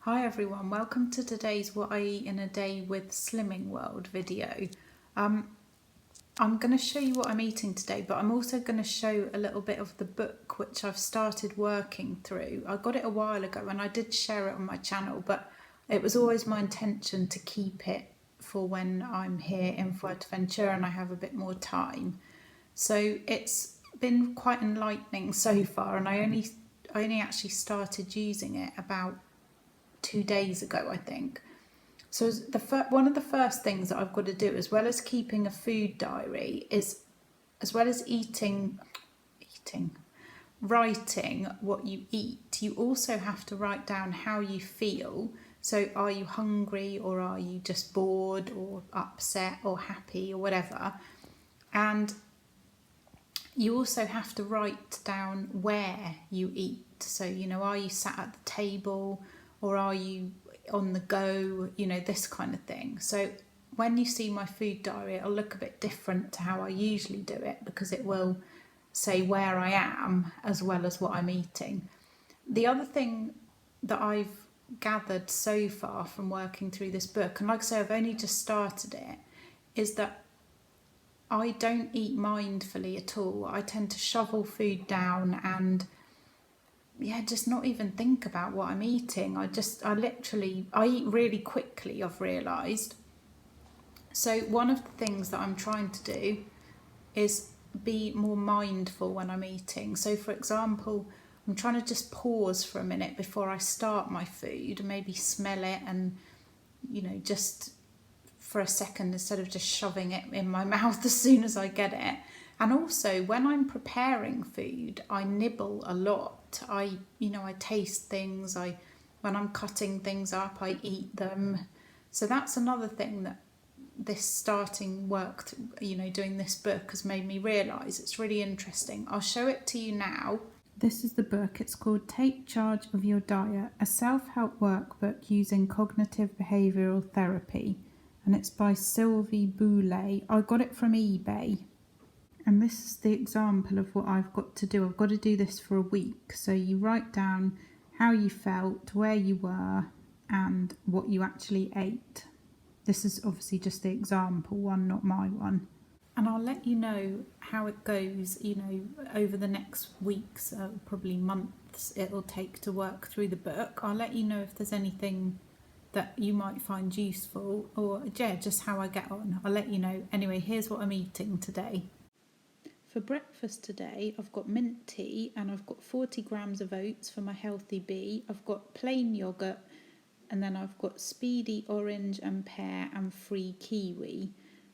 Hi everyone, welcome to today's What I Eat in a Day with Slimming World video. I'm going to show you what I'm eating today, but I'm also going to show a little bit of the book which I've started working through. I got it a while ago and I did share it on my channel, but it was always my intention to keep it for when I'm here in Fuerteventura and I have a bit more time. So it's been quite enlightening so far, and I only actually started using it about 2 days ago, I think. So one of the first things that I've got to do, as well as keeping a food diary, is as well as writing what you eat, you also have to write down how you feel. So are you hungry, or are you just bored or upset or happy or whatever? And you also have to write down where you eat. So, are you sat at the table, or are you on the go, this kind of thing. So when you see my food diary, it'll look a bit different to how I usually do it, because it will say where I am as well as what I'm eating. The other thing that I've gathered so far from working through this book, and like I say, I've only just started it, is that I don't eat mindfully at all. I tend to shovel food down and just not even think about what I'm eating. I eat really quickly, I've realised. So one of the things that I'm trying to do is be more mindful when I'm eating. So for example, I'm trying to just pause for a minute before I start my food, maybe smell it and, just for a second instead of just shoving it in my mouth as soon as I get it. And also when I'm preparing food, I nibble a lot. I taste things. When I'm cutting things up, I eat them. So that's another thing that this starting work, doing this book has made me realise. It's really interesting. I'll show it to you now. This is the book. It's called Take Charge of Your Diet, a self-help workbook using cognitive behavioural therapy. And it's by Sylvie Boulay. I got it from eBay. And this is the example of what I've got to do. I've got to do this for a week. So you write down how you felt, where you were, and what you actually ate. This is obviously just the example one, not my one. And I'll let you know how it goes, over the next weeks, probably months it'll take to work through the book. I'll let you know if there's anything that you might find useful, or just how I get on. I'll let you know. Anyway, here's what I'm eating today. For breakfast today, I've got mint tea and I've got 40 grams of oats for my healthy bee. I've got plain yoghurt, and then I've got speedy orange and pear and free kiwi.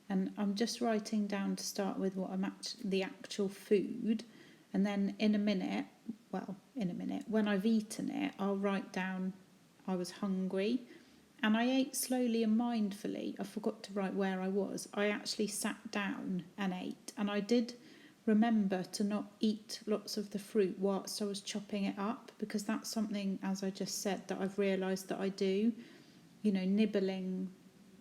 And I'm just writing down to start with what the actual food, and then in a minute, when I've eaten it, I'll write down I was hungry. And I ate slowly and mindfully. I forgot to write where I was. I actually sat down and ate. And I did remember to not eat lots of the fruit whilst I was chopping it up, because that's something, as I just said, that I've realised that I do, nibbling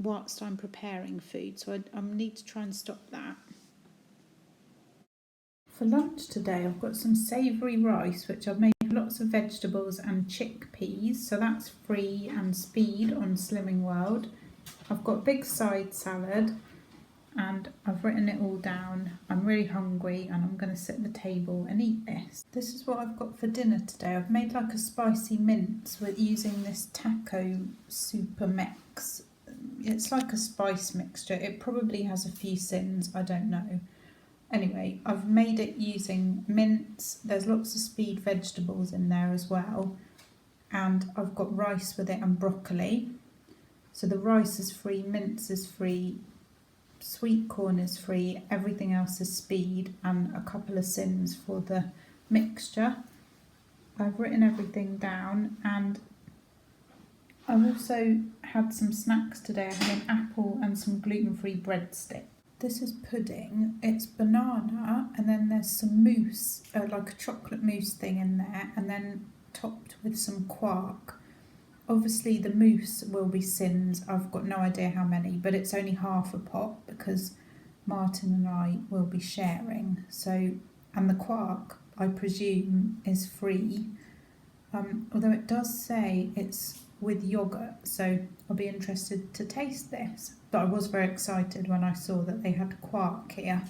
whilst I'm preparing food. So I need to try and stop that. For lunch today, I've got some savoury rice, which I've made lots of vegetables and chickpeas, so that's free and speed on Slimming World. I've got a big side salad, and I've written it all down. I'm really hungry and I'm going to sit at the table and eat this. This is what I've got for dinner today. I've made like a spicy mince with using this taco super mix. It's like a spice mixture. It probably has a few sins, I don't know. Anyway, I've made it using mince. There's lots of speed vegetables in there as well. And I've got rice with it and broccoli. So the rice is free, mince is free, sweet corn is free, everything else is speed, and a couple of sins for the mixture. I've written everything down, and I've also had some snacks today. I had an apple and some gluten-free breadsticks. This is pudding. It's banana, and then there's some mousse, like a chocolate mousse thing in there, and then topped with some quark. Obviously the mousse will be sins. I've got no idea how many, but it's only half a pot because Martin and I will be sharing. So, and the quark, I presume, is free. Although it does say it's with yogurt, so I'll be interested to taste this. But I was very excited when I saw that they had quark here.